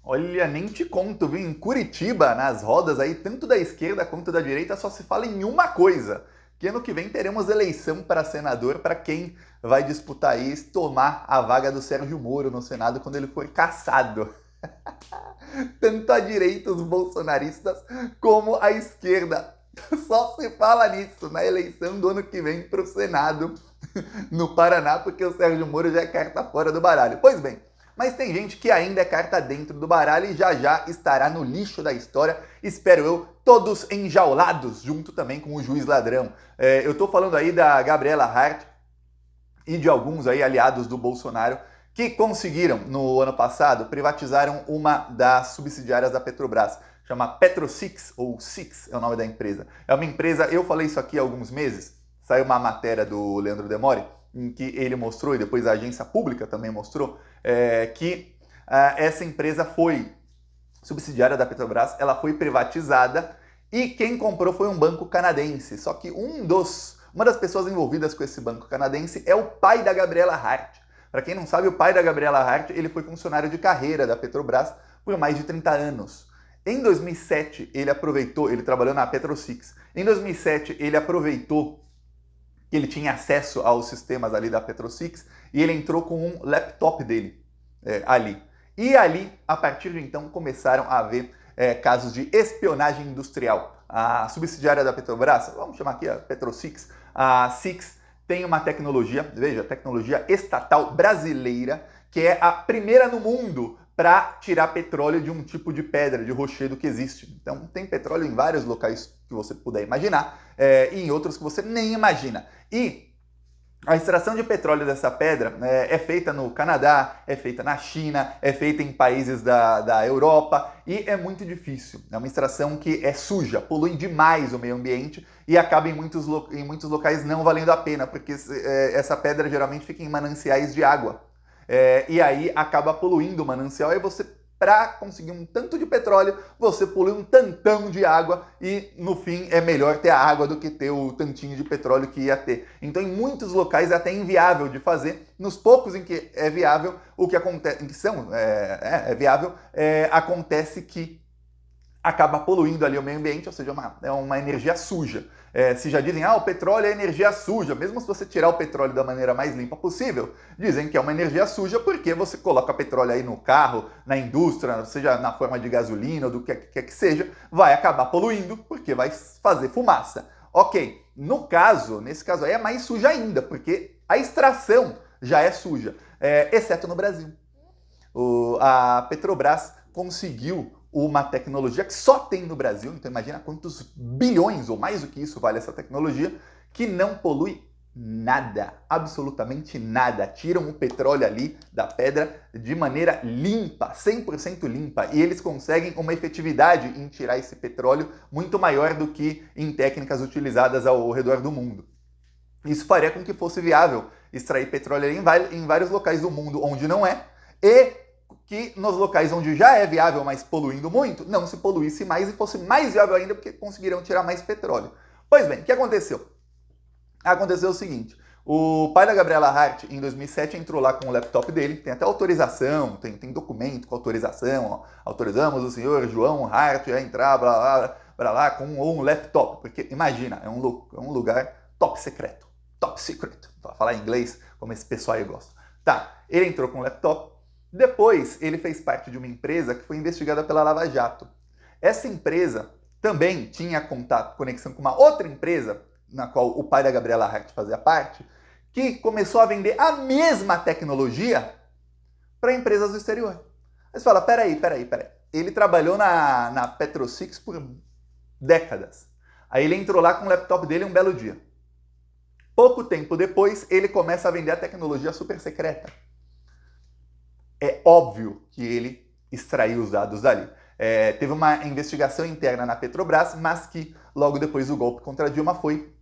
Olha, nem te conto, viu? Em Curitiba, nas rodas aí, tanto da esquerda quanto da direita, só se fala em uma coisa. Que ano que vem teremos eleição para senador para quem vai disputar aí, tomar a vaga do Sérgio Moro no Senado quando ele for cassado. Tanto a direita, os bolsonaristas, como a esquerda. Só se fala nisso na eleição do ano que vem para o Senado no Paraná, porque o Sérgio Moro já é carta fora do baralho. Pois bem, mas tem gente que ainda é carta dentro do baralho e já já estará no lixo da história, espero eu, todos enjaulados, junto também com o juiz ladrão. Eu tô falando aí da Gabriela Hart e de alguns aí aliados do Bolsonaro que conseguiram, no ano passado, privatizaram uma das subsidiárias da Petrobras, chama PetroSix, ou Six é o nome da empresa. É uma empresa, eu falei isso aqui há alguns meses, saiu uma matéria do Leandro Demore, em que ele mostrou, e depois a agência pública também mostrou, que essa empresa foi subsidiária da Petrobras, ela foi privatizada e quem comprou foi um banco canadense. Só que uma das pessoas envolvidas com esse banco canadense é o pai da Gabriela Hart. Para quem não sabe, o pai da Gabriela Hart, ele foi funcionário de carreira da Petrobras por mais de 30 anos. Em 2007, ele trabalhou na PetroSix. Em 2007, ele aproveitou que ele tinha acesso aos sistemas ali da PetroSix e ele entrou com um laptop dele ali. E ali, a partir de então, começaram a haver casos de espionagem industrial. A subsidiária da Petrobras, vamos chamar aqui a PetroSix, a Six tem uma tecnologia, veja, tecnologia estatal brasileira, que é a primeira no mundo para tirar petróleo de um tipo de pedra, de rochedo que existe. Então, tem petróleo em vários locais que você puder imaginar e em outros que você nem imagina. E a extração de petróleo dessa pedra é feita no Canadá, é feita na China, é feita em países da Europa e é muito difícil. É uma extração que é suja, polui demais o meio ambiente e acaba em muitos locais não valendo a pena, porque essa pedra geralmente fica em mananciais de água. E aí acaba poluindo o manancial e você, para conseguir um tanto de petróleo, você polui um tantão de água e no fim é melhor ter a água do que ter o tantinho de petróleo que ia ter. Então em muitos locais é até inviável de fazer, nos poucos em que é viável, o que acontece, em que viável, acontece que acaba poluindo ali o meio ambiente, ou seja, é uma energia suja. Se já dizem, o petróleo é energia suja, mesmo se você tirar o petróleo da maneira mais limpa possível, dizem que é uma energia suja porque você coloca petróleo aí no carro, na indústria, seja na forma de gasolina ou do que quer que seja, vai acabar poluindo porque vai fazer fumaça. Ok, nesse caso aí é mais suja ainda, porque a extração já é suja, exceto no Brasil. A Petrobras conseguiu uma tecnologia que só tem no Brasil, então imagina quantos bilhões ou mais do que isso vale essa tecnologia, que não polui nada, absolutamente nada. Tiram o petróleo ali da pedra de maneira limpa, 100% limpa, e eles conseguem uma efetividade em tirar esse petróleo muito maior do que em técnicas utilizadas ao redor do mundo. Isso faria com que fosse viável extrair petróleo em vários locais do mundo onde não é, e que nos locais onde já é viável, mas poluindo muito, não se poluísse mais e fosse mais viável ainda porque conseguiriam tirar mais petróleo. Pois bem, o que aconteceu? Aconteceu o seguinte, o pai da Gabriela Hart, em 2007, entrou lá com o laptop dele, tem até autorização, tem documento com autorização, autorizamos o senhor João Hart a entrar lá com um laptop, porque imagina, é um lugar top secreto, top secret, para falar em inglês, como esse pessoal aí gosta. Tá, ele entrou com o laptop, depois ele fez parte de uma empresa que foi investigada pela Lava Jato. Essa empresa também tinha conexão com uma outra empresa, na qual o pai da Gabriela Hart fazia parte, que começou a vender a mesma tecnologia para empresas do exterior. Aí você fala, peraí. Ele trabalhou na PetroSix por décadas. Aí ele entrou lá com o laptop dele um belo dia. Pouco tempo depois, ele começa a vender a tecnologia super secreta. É óbvio que ele extraiu os dados dali. Teve uma investigação interna na Petrobras, mas que logo depois do golpe contra Dilma foi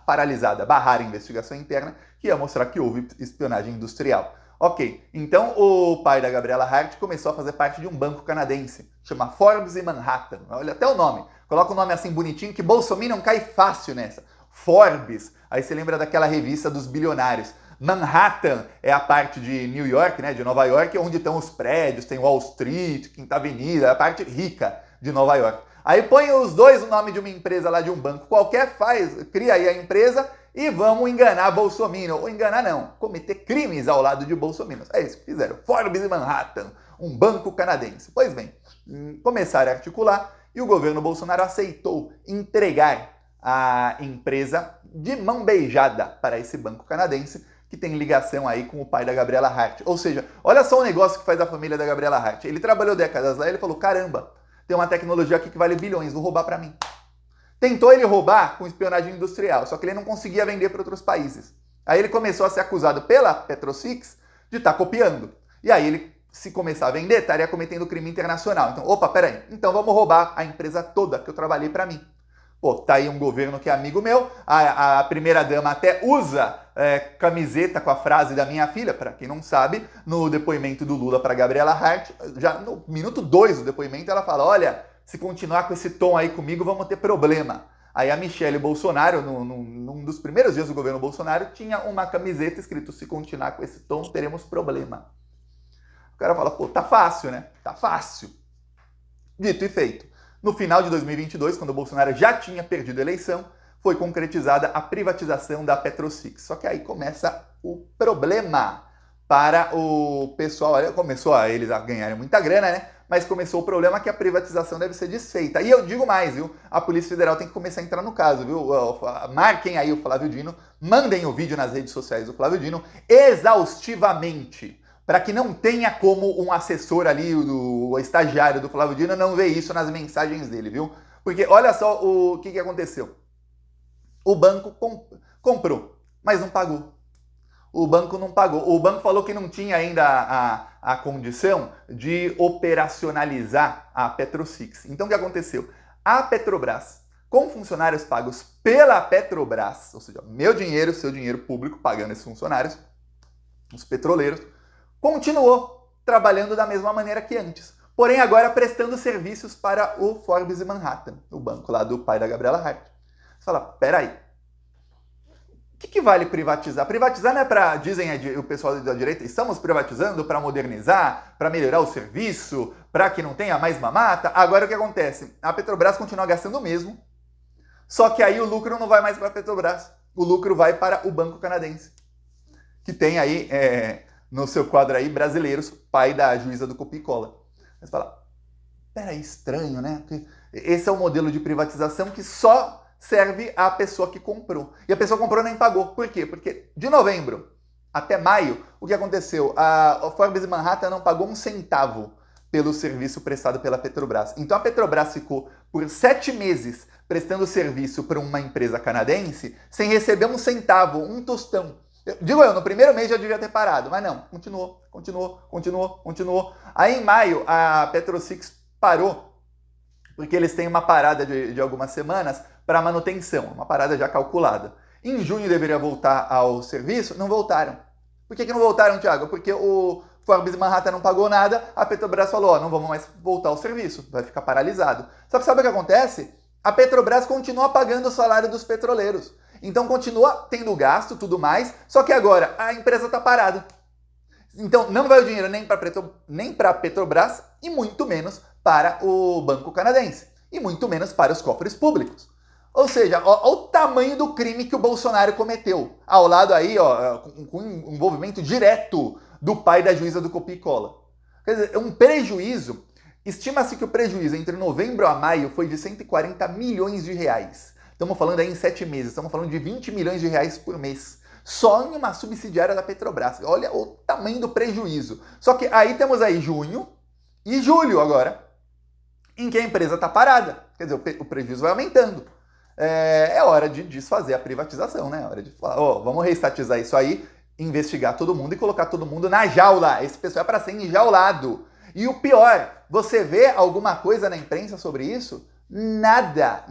paralisada, barrar a investigação interna, que ia mostrar que houve espionagem industrial. Ok, então o pai da Gabriela Hart começou a fazer parte de um banco canadense, chama Forbes e Manhattan. Olha até o nome, coloca o nome assim bonitinho que Bolsonaro não cai fácil nessa. Forbes, aí você lembra daquela revista dos bilionários. Manhattan é a parte de New York, né, de Nova York, onde estão os prédios, tem Wall Street, Quinta Avenida, a parte rica de Nova York. Aí põe os dois o nome de uma empresa lá, de um banco qualquer, cria aí a empresa e vamos enganar Bolsonaro. Ou enganar não, cometer crimes ao lado de Bolsonaro. É isso que fizeram. Forbes e Manhattan, um banco canadense. Pois bem, começaram a articular e o governo Bolsonaro aceitou entregar a empresa de mão beijada para esse banco canadense, que tem ligação aí com o pai da Gabriela Hart. Ou seja, olha só o negócio que faz a família da Gabriela Hart. Ele trabalhou décadas lá e ele falou, caramba, tem uma tecnologia aqui que vale bilhões, vou roubar para mim. Tentou ele roubar com espionagem industrial, só que ele não conseguia vender para outros países. Aí ele começou a ser acusado pela Petrosix de estar copiando. E aí ele, se começar a vender, estaria cometendo crime internacional. Então, opa, peraí, então vamos roubar a empresa toda que eu trabalhei para mim. Pô, tá aí um governo que é amigo meu, a primeira-dama até usa camiseta com a frase da minha filha, para quem não sabe, no depoimento do Lula para Gabriela Hart, já no minuto 2 do depoimento, ela fala, olha, se continuar com esse tom aí comigo, vamos ter problema. Aí a Michelle Bolsonaro, num dos primeiros dias do governo Bolsonaro, tinha uma camiseta escrito, se continuar com esse tom, teremos problema. O cara fala, pô, tá fácil, né? Tá fácil. Dito e feito. No final de 2022, quando o Bolsonaro já tinha perdido a eleição, foi concretizada a privatização da Petrosix. Só que aí começa o problema para o pessoal. Começou eles a ganharem muita grana, né? Mas começou o problema que a privatização deve ser desfeita. E eu digo mais, viu? A Polícia Federal tem que começar a entrar no caso, viu? Marquem aí o Flávio Dino, mandem o vídeo nas redes sociais do Flávio Dino exaustivamente, para que não tenha como um assessor ali, o estagiário do Flávio Dino, não ver isso nas mensagens dele, viu? Porque olha só o que aconteceu. O banco comprou, mas não pagou. O banco não pagou. O banco falou que não tinha ainda a condição de operacionalizar a Petrosix. Então o que aconteceu? A Petrobras, com funcionários pagos pela Petrobras, ou seja, meu dinheiro, seu dinheiro público pagando esses funcionários, os petroleiros, continuou trabalhando da mesma maneira que antes. Porém, agora prestando serviços para o Forbes e Manhattan, o banco lá do pai da Gabriela Hart. Você fala, peraí, o que vale privatizar? Privatizar não é para, dizem o pessoal da direita, estamos privatizando para modernizar, para melhorar o serviço, para que não tenha mais mamata. Agora o que acontece? A Petrobras continua gastando o mesmo, só que aí o lucro não vai mais para a Petrobras, o lucro vai para o banco canadense, que tem aí no seu quadro aí brasileiros, pai da juíza do Copicola. Mas fala, peraí, estranho, né? Porque esse é o modelo de privatização que só serve à pessoa que comprou. E a pessoa comprou e nem pagou. Por quê? Porque de novembro até maio, o que aconteceu? A Forbes e Manhattan não pagou um centavo pelo serviço prestado pela Petrobras. Então a Petrobras ficou por 7 meses prestando serviço para uma empresa canadense sem receber um centavo, um tostão. Digo eu, no primeiro mês já devia ter parado, mas não, continuou. Aí em maio a Petrosix parou, porque eles têm uma parada de algumas semanas para manutenção, uma parada já calculada. Em junho deveria voltar ao serviço, não voltaram. Por que não voltaram, Thiago? Porque o Forbes Manhattan não pagou nada, a Petrobras falou, não vamos mais voltar ao serviço, vai ficar paralisado. Só que sabe o que acontece? A Petrobras continua pagando o salário dos petroleiros. Então continua tendo gasto, tudo mais, só que agora a empresa está parada. Então não vai o dinheiro nem para a Petrobras e muito menos para o Banco Canadense. E muito menos para os cofres públicos. Ou seja, olha o tamanho do crime que o Bolsonaro cometeu. Ao lado aí, com envolvimento direto do pai da juíza do Copicola. Quer dizer, um prejuízo, estima-se que o prejuízo entre novembro a maio foi de 140 milhões de reais. Estamos falando aí em 7 meses, estamos falando de 20 milhões de reais por mês. Só em uma subsidiária da Petrobras. Olha o tamanho do prejuízo. Só que aí temos aí junho e julho agora, em que a empresa está parada. Quer dizer, o prejuízo vai aumentando. É hora de desfazer a privatização, né? É hora de falar, vamos reestatizar isso aí, investigar todo mundo e colocar todo mundo na jaula. Esse pessoal é para ser enjaulado. E o pior, você vê alguma coisa na imprensa sobre isso? Nada.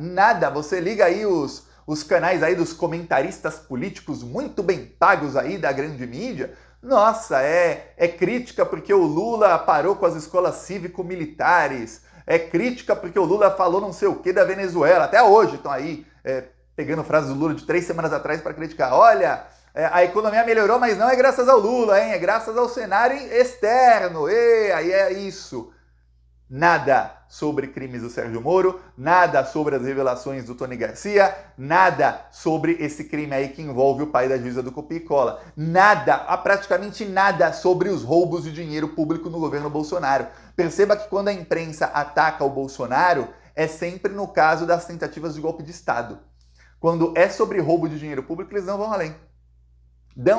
Você liga aí os canais aí dos comentaristas políticos muito bem pagos aí da grande mídia. Nossa, é crítica porque o Lula parou com as escolas cívico-militares. É crítica porque o Lula falou não sei o que da Venezuela. Até hoje estão aí pegando frases do Lula de 3 semanas atrás para criticar. Olha, a economia melhorou, mas não é graças ao Lula, hein? É graças ao cenário externo. E aí é isso. Nada sobre crimes do Sérgio Moro, nada sobre as revelações do Tony Garcia, nada sobre esse crime aí que envolve o pai da juíza do Copia e Cola. Nada, praticamente nada sobre os roubos de dinheiro público no governo Bolsonaro. Perceba que quando a imprensa ataca o Bolsonaro, é sempre no caso das tentativas de golpe de Estado. Quando é sobre roubo de dinheiro público, eles não vão além.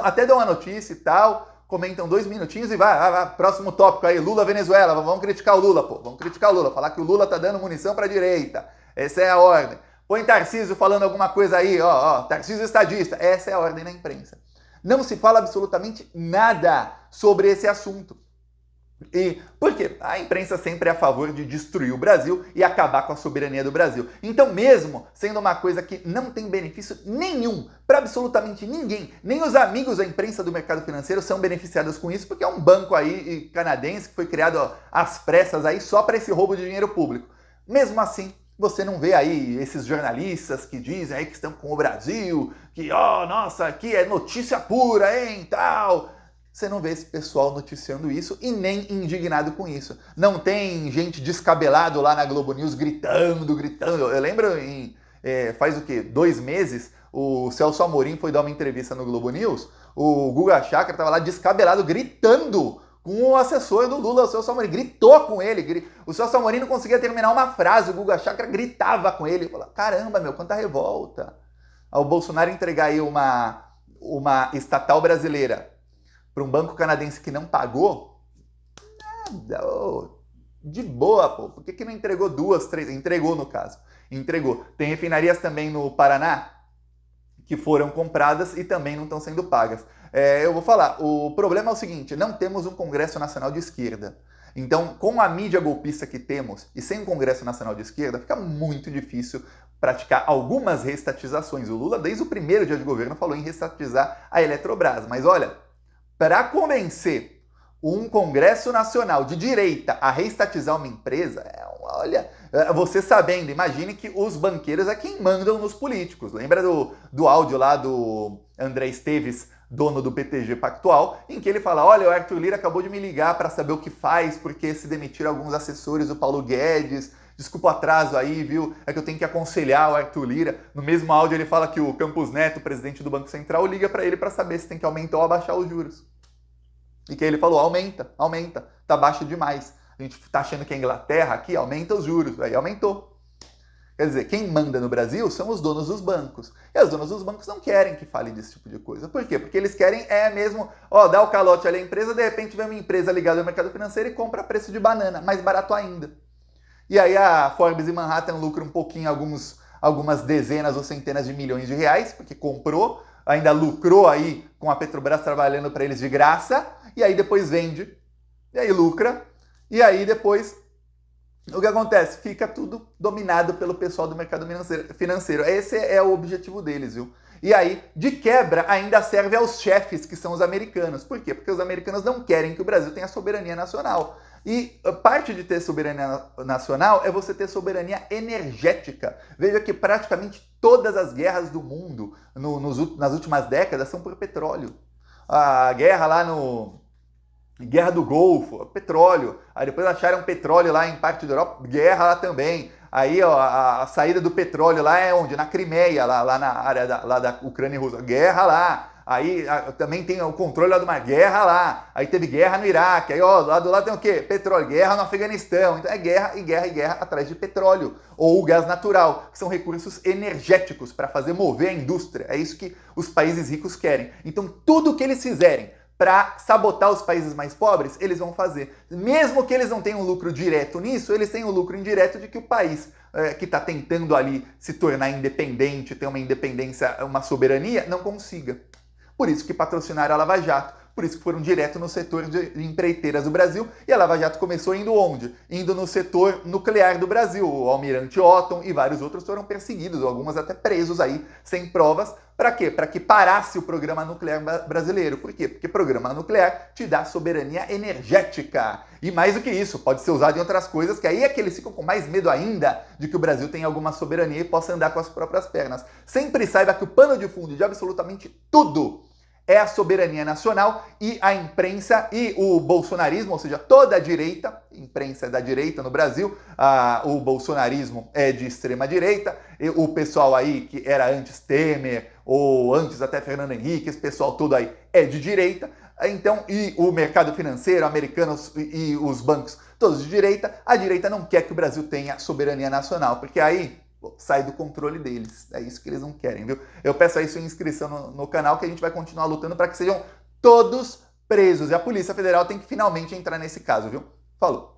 Até dão a notícia e tal, comentam 2 minutinhos e vai. Próximo tópico aí, Lula, Venezuela. Vamos criticar o Lula, pô. Vamos criticar o Lula. Falar que o Lula tá dando munição pra direita. Essa é a ordem. Põe Tarcísio falando alguma coisa aí, Tarcísio estadista. Essa é a ordem na imprensa. Não se fala absolutamente nada sobre esse assunto. E por quê? A imprensa sempre é a favor de destruir o Brasil e acabar com a soberania do Brasil. Então, mesmo sendo uma coisa que não tem benefício nenhum para absolutamente ninguém, nem os amigos da imprensa do mercado financeiro são beneficiados com isso, porque é um banco aí canadense que foi criado às pressas aí só para esse roubo de dinheiro público. Mesmo assim, você não vê aí esses jornalistas que dizem aí que estão com o Brasil, que, nossa, aqui é notícia pura, hein, tal. Você não vê esse pessoal noticiando isso e nem indignado com isso. Não tem gente descabelado lá na Globo News gritando. Eu lembro, faz o quê? 2 meses, o Celso Amorim foi dar uma entrevista no Globo News, o Guga Chakra estava lá descabelado, gritando com o assessor do Lula, o Celso Amorim. Gritou com ele. O Celso Amorim não conseguia terminar uma frase, o Guga Chakra gritava com ele. Falou, caramba, meu, quanta revolta. O Bolsonaro entregar aí uma estatal brasileira para um banco canadense que não pagou, nada, de boa, pô. Por que não entregou 2, 3? Entregou, no caso. Entregou. Tem refinarias também no Paraná que foram compradas e também não estão sendo pagas. Eu vou falar, o problema é o seguinte, não temos um Congresso Nacional de Esquerda. Então, com a mídia golpista que temos e sem um Congresso Nacional de Esquerda, fica muito difícil praticar algumas reestatizações. O Lula, desde o primeiro dia de governo, falou em reestatizar a Eletrobras. Mas olha, para convencer um Congresso Nacional de direita a reestatizar uma empresa, você sabendo, imagine que os banqueiros é quem mandam nos políticos. Lembra do áudio lá do André Esteves, dono do BTG Pactual, em que ele fala, olha, o Arthur Lira acabou de me ligar para saber o que faz, porque se demitiram alguns assessores do Paulo Guedes, desculpa o atraso aí, viu? É que eu tenho que aconselhar o Arthur Lira. No mesmo áudio ele fala que o Campos Neto, presidente do Banco Central, liga para ele para saber se tem que aumentar ou abaixar os juros. E que ele falou, aumenta, tá baixo demais. A gente tá achando que a Inglaterra aqui aumenta os juros, aí aumentou. Quer dizer, quem manda no Brasil são os donos dos bancos. E os donos dos bancos não querem que fale desse tipo de coisa. Por quê? Porque eles querem mesmo, dar o calote ali à empresa, de repente vem uma empresa ligada ao mercado financeiro e compra a preço de banana, mais barato ainda. E aí a Forbes e Manhattan lucram um pouquinho, algumas dezenas ou centenas de milhões de reais, porque comprou, ainda lucrou aí com a Petrobras trabalhando para eles de graça, e aí depois vende, e aí lucra, e aí depois o que acontece? Fica tudo dominado pelo pessoal do mercado financeiro. Esse é o objetivo deles, viu? E aí, de quebra, ainda serve aos chefes, que são os americanos. Por quê? Porque os americanos não querem que o Brasil tenha soberania nacional. E parte de ter soberania nacional é você ter soberania energética. Veja que praticamente todas as guerras do mundo nas últimas décadas são por petróleo. A guerra lá Guerra do Golfo, petróleo. Aí depois acharam petróleo lá em parte da Europa, guerra lá também. Aí a saída do petróleo lá é onde? Na Crimeia, lá na área da Ucrânia e Rússia. Guerra lá. Aí também tem o controle lá do mar, guerra lá. Aí teve guerra no Iraque. Aí lá do lado tem o quê? Petróleo. Guerra no Afeganistão. Então é guerra e guerra e guerra atrás de petróleo. Ou gás natural, que são recursos energéticos para fazer mover a indústria. É isso que os países ricos querem. Então tudo que eles fizerem para sabotar os países mais pobres, eles vão fazer. Mesmo que eles não tenham lucro direto nisso, eles têm o lucro indireto de que o país que está tentando ali se tornar independente, ter uma independência, uma soberania, não consiga. Por isso que patrocinaram a Lava Jato, por isso que foram direto no setor de empreiteiras do Brasil, e a Lava Jato começou indo onde? Indo no setor nuclear do Brasil. O Almirante Otton e vários outros foram perseguidos, alguns até presos aí, sem provas. Para quê? Para que parasse o programa nuclear brasileiro. Por quê? Porque programa nuclear te dá soberania energética. E mais do que isso, pode ser usado em outras coisas, que aí é que eles ficam com mais medo ainda de que o Brasil tenha alguma soberania e possa andar com as próprias pernas. Sempre saiba que o pano de fundo de absolutamente tudo é a soberania nacional e a imprensa e o bolsonarismo, ou seja, toda a direita, a imprensa é da direita no Brasil, o bolsonarismo é de extrema direita, o pessoal aí que era antes Temer ou antes até Fernando Henrique, esse pessoal todo aí é de direita. Então, e o mercado financeiro americano e os bancos todos de direita, a direita não quer que o Brasil tenha soberania nacional, porque aí sai do controle deles. É isso que eles não querem, viu? Eu peço aí sua inscrição no canal, que a gente vai continuar lutando para que sejam todos presos. E a Polícia Federal tem que finalmente entrar nesse caso, viu? Falou!